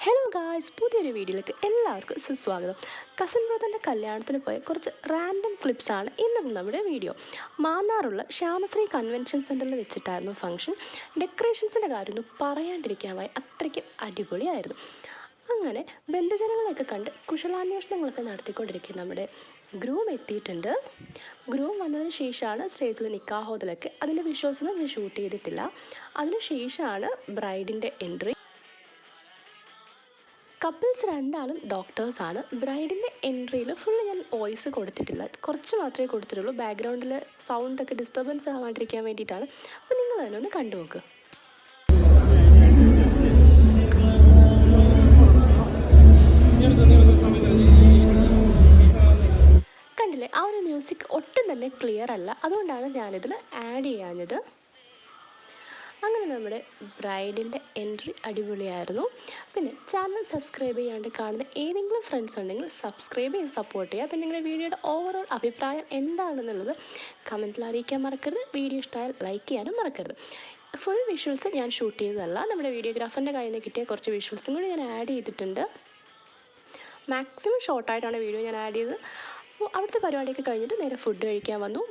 Hello guys, പുതിയൊരു വീഡിയോയിലേക്ക് എല്ലാവർക്കും സുസ്വാഗതം. കസിൻ ബ്രദറിൻ്റെ കല്യാണത്തിന് പോയ കുറച്ച് റാൻഡം ക്ലിപ്സാണ് ഇന്നത്തെ നമ്മുടെ വീഡിയോ. മാന്നാറുള്ള ശ്യാമശ്രീ കൺവെൻഷൻ സെൻറ്ററിൽ വെച്ചിട്ടായിരുന്നു ഫംഗ്ഷൻ. ഡെക്കറേഷൻസിൻ്റെ കാര്യമൊന്നും പറയാണ്ടിരിക്കാനായി അത്രയ്ക്കും അടിപൊളിയായിരുന്നു. അങ്ങനെ ബന്ധുജനങ്ങളെയൊക്കെ കണ്ട് കുശലാന്വേഷണങ്ങളൊക്കെ നടത്തിക്കൊണ്ടിരിക്കുന്ന നമ്മുടെ ഗ്രൂം എത്തിയിട്ടുണ്ട്. ഗ്രൂം വന്നതിന് ശേഷമാണ് സ്റ്റേജിൽ നിക്കാഹോദലൊക്കെ. അതിൻ്റെ വിഷ്വൽസൊന്നും ഞാൻ ഷൂട്ട് ചെയ്തിട്ടില്ല. അതിന് ശേഷമാണ് ബ്രൈഡിൻ്റെ എൻട്രി. കപ്പിൾസ് രണ്ടാളും ഡോക്ടേഴ്സാണ്. ബ്രൈഡിൻ്റെ എൻട്രിയിൽ ഫുള്ള് ഞാൻ വോയിസ് കൊടുത്തിട്ടില്ല, കുറച്ച് മാത്രമേ കൊടുത്തിട്ടുള്ളൂ. ബാക്ക്ഗ്രൗണ്ടിൽ സൗണ്ടൊക്കെ ഡിസ്റ്റർബൻസ് ആവാണ്ടിരിക്കാൻ വേണ്ടിയിട്ടാണ്. അപ്പോൾ നിങ്ങൾ തന്നെ ഒന്ന് കണ്ടു നോക്ക്. കണ്ടില്ലേ, ആ ഒരു മ്യൂസിക് ഒട്ടും തന്നെ ക്ലിയർ അല്ല, അതുകൊണ്ടാണ് ഞാനിതിൽ ആഡ് ചെയ്യാഞ്ഞത്. അങ്ങനെ നമ്മുടെ ബ്രൈഡിൻ്റെ എൻട്രി അടിപൊളിയായിരുന്നു. പിന്നെ ചാനൽ സബ്സ്ക്രൈബ് ചെയ്യാണ്ട് കാണുന്ന ഏതെങ്കിലും ഫ്രണ്ട്സ് ഉണ്ടെങ്കിൽ സബ്സ്ക്രൈബ് ചെയ്ത് സപ്പോർട്ട് ചെയ്യുക. പിന്നെ നിങ്ങളുടെ വീഡിയോയുടെ ഓവറോൾ അഭിപ്രായം എന്താണെന്നുള്ളത് കമൻറ്റിൽ അറിയിക്കാൻ മറക്കരുത്. വീഡിയോ ഇഷ്ടമായാൽ ലൈക്ക് ചെയ്യാനും മറക്കരുത്. ഫുൾ വിഷ്വൽസ് ഞാൻ ഷൂട്ട് ചെയ്തതല്ല, നമ്മുടെ വീഡിയോഗ്രാഫറിൻ്റെ കയ്യിൽ നിന്ന് കിട്ടിയ കുറച്ച് വിഷ്വൽസും കൂടി ഞാൻ ആഡ് ചെയ്തിട്ടുണ്ട്. മാക്സിമം ഷോർട്ടായിട്ടാണ് വീഡിയോ ഞാൻ ആഡ് ചെയ്തത്. അപ്പോൾ അവിടുത്തെ പരിപാടിയൊക്കെ കഴിഞ്ഞിട്ട് നേരെ ഫുഡ് കഴിക്കാൻ വന്നു.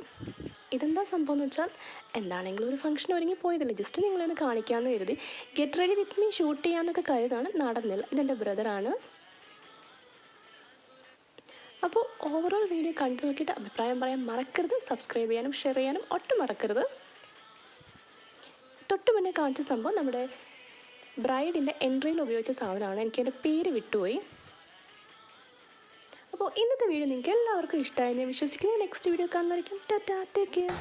ഇതെന്താ സംഭവം എന്ന് വെച്ചാൽ, എന്താണെങ്കിലും ഒരു ഫംഗ്ഷൻ ഒരുങ്ങി പോയതല്ലേ, ജസ്റ്റ് നിങ്ങളൊന്ന് കാണിക്കാമെന്ന് കരുതി. Get ready with me shoot ചെയ്യാമെന്നൊക്കെ കരുതാണ്, നടന്നില്ല. ഇതെൻ്റെ ബ്രദറാണ്. അപ്പോൾ ഓവറോൾ വീഡിയോ കണ്ടു നോക്കിയിട്ട് അഭിപ്രായം പറയാൻ മറക്കരുത്. സബ്സ്ക്രൈബ് ചെയ്യാനും ഷെയർ ചെയ്യാനും ഒട്ടും മറക്കരുത്. തൊട്ട് മുന്നേ കാണിച്ച സംഭവം നമ്മുടെ ബ്രൈഡിൻ്റെ എൻട്രിയിൽ ഉപയോഗിച്ച സാധനമാണ്. എനിക്കതിൻ്റെ പേര് വിട്ടുപോയി. അപ്പോൾ ഇന്നത്തെ വീഡിയോ നിങ്ങൾക്ക് എല്ലാവർക്കും ഇഷ്ടമായി ഞാൻ വിശ്വസിക്കുന്നു. നെക്സ്റ്റ് വീഡിയോ കാണുന്നതായിരിക്കും. Tata, take care.